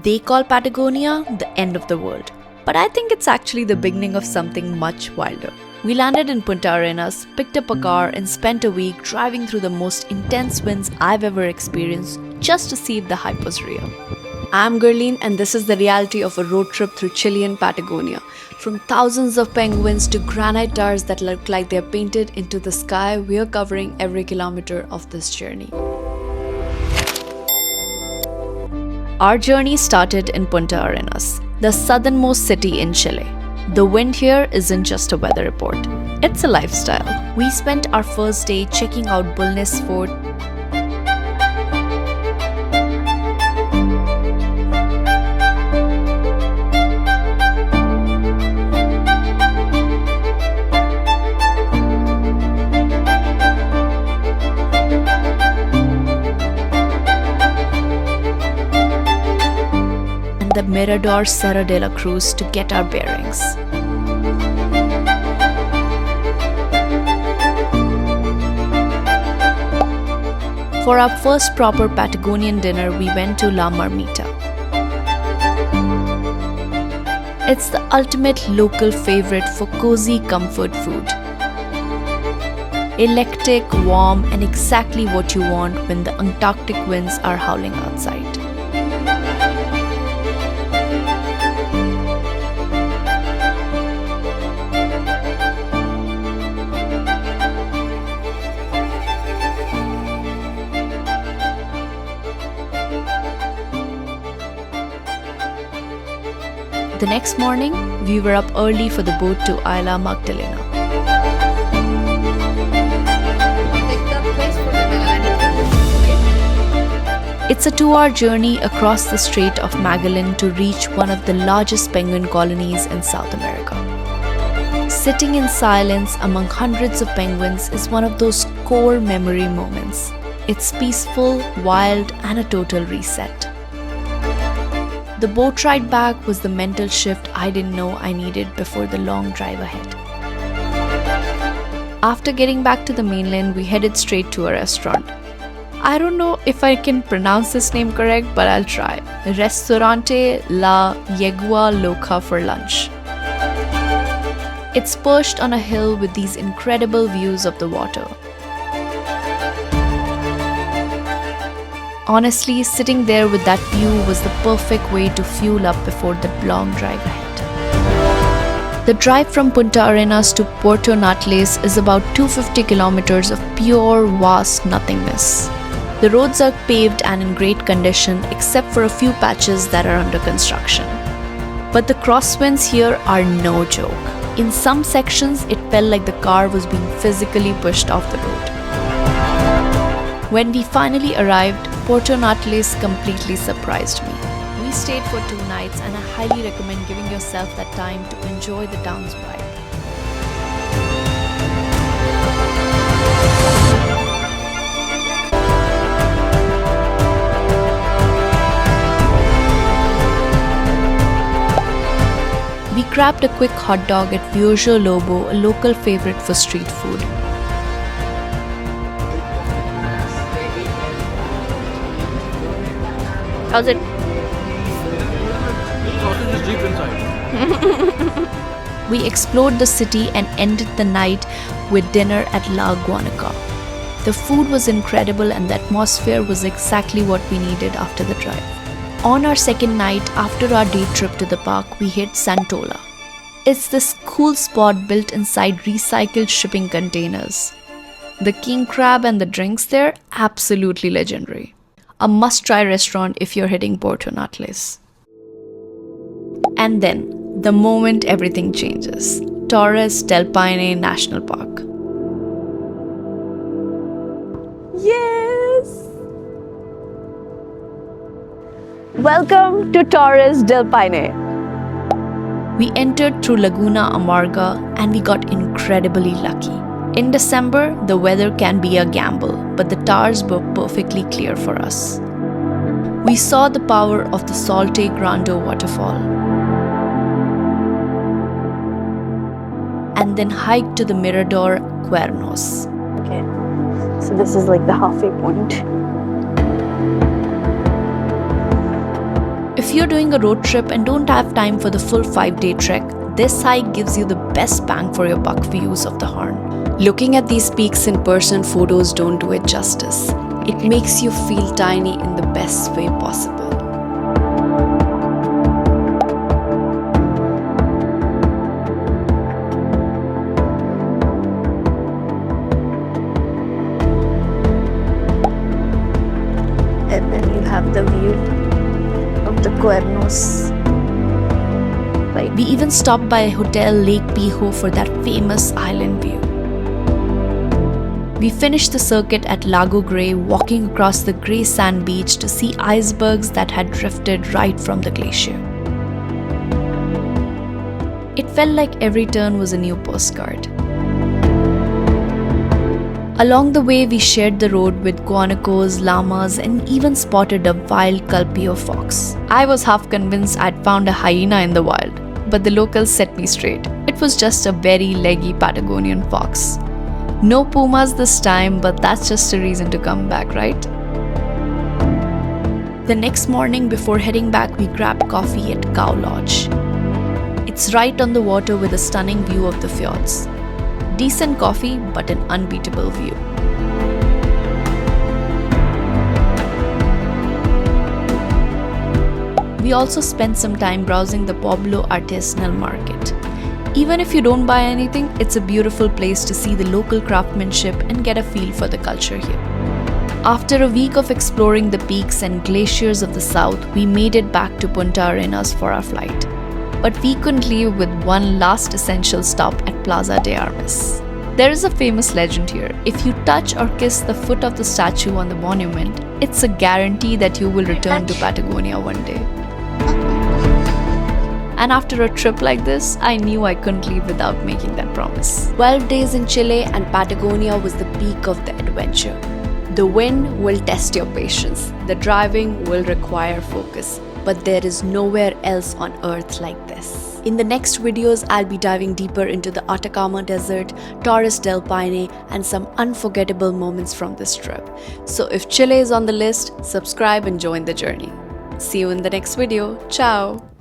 They call Patagonia the end of the world, but I think it's actually the beginning of something much wilder. We landed in Punta Arenas, picked up a car, and spent a week driving through the most intense winds I've ever experienced just to see if the hype was real. I'm Gurleen, and this is the reality of a road trip through Chilean Patagonia. From thousands of penguins to granite towers that look like they're painted into the sky, we're covering every kilometer of this journey. Our journey started in Punta Arenas, the southernmost city in Chile. The wind here isn't just a weather report, it's a lifestyle. We spent our first day checking out Bulnes Fort, the Mirador Serra de la Cruz to get our bearings. For our first proper Patagonian dinner, we went to La Marmita. It's the ultimate local favorite for cozy comfort food. Electric, warm, and exactly what you want when the Antarctic winds are howling outside. The next morning, we were up early for the boat to Isla Magdalena. It's a 2-hour journey across the Strait of Magellan to reach one of the largest penguin colonies in South America. Sitting in silence among hundreds of penguins is one of those core memory moments. It's peaceful, wild, and a total reset. The boat ride back was the mental shift I didn't know I needed before the long drive ahead. After getting back to the mainland, we headed straight to a restaurant. I don't know if I can pronounce this name correct, but I'll try. Restaurante La Yegua Loca for lunch. It's perched on a hill with these incredible views of the water. Honestly, sitting there with that view was the perfect way to fuel up before the long drive ahead. The drive from Punta Arenas to Puerto Natales is about 250 kilometers of pure, vast nothingness. The roads are paved and in great condition except for a few patches that are under construction. But the crosswinds here are no joke. In some sections, it felt like the car was being physically pushed off the road. When we finally arrived, Puerto Natales completely surprised me. We stayed for 2 nights and I highly recommend giving yourself that time to enjoy the town's vibe. We grabbed a quick hot dog at Viejo Lobo, a local favorite for street food. How's it? Sausage is deep inside. We explored the city and ended the night with dinner at La Guanica. The food was incredible and the atmosphere was exactly what we needed after the drive. On our second night, after our day trip to the park, we hit Santola. It's this cool spot built inside recycled shipping containers. The king crab and the drinks there, absolutely legendary. A must-try restaurant if you're hitting Puerto Natales. And then, the moment everything changes. Torres del Paine National Park. Yes! Welcome to Torres del Paine. We entered through Laguna Amarga and we got incredibly lucky. In December, the weather can be a gamble, but the towers were perfectly clear for us. We saw the power of the Salte Grande waterfall and then hiked to the Mirador Cuernos. Okay, so this is like the halfway point. If you're doing a road trip and don't have time for the full 5-day trek, this hike gives you the best bang for your buck views of the Horn. Looking at these peaks in person, photos don't do it justice. It makes you feel tiny in the best way possible. And then you have the view of the Cuernos. We even stopped by Hotel Lake Pijo for that famous island view. We finished the circuit at Lago Grey, walking across the grey sand beach to see icebergs that had drifted right from the glacier. It felt like every turn was a new postcard. Along the way, we shared the road with guanacos, llamas, and even spotted a wild Calpio fox. I was half convinced I'd found a hyena in the wild, but the locals set me straight. It was just a very leggy Patagonian fox. No pumas this time, but that's just a reason to come back, right? The next morning, before heading back, we grabbed coffee at Cow Lodge. It's right on the water with a stunning view of the fjords. Decent coffee, but an unbeatable view. We also spent some time browsing the Pueblo Artisanal Market. Even if you don't buy anything, it's a beautiful place to see the local craftsmanship and get a feel for the culture here. After a week of exploring the peaks and glaciers of the south, we made it back to Punta Arenas for our flight. But we couldn't leave with one last essential stop at Plaza de Armas. There is a famous legend here. If you touch or kiss the foot of the statue on the monument, it's a guarantee that you will return to Patagonia one day. And after a trip like this, I knew I couldn't leave without making that promise. 12 days in Chile and Patagonia was the peak of the adventure. The wind will test your patience. The driving will require focus. But there is nowhere else on earth like this. In the next videos, I'll be diving deeper into the Atacama Desert, Torres del Paine, and some unforgettable moments from this trip. So if Chile is on the list, subscribe and join the journey. See you in the next video. Ciao!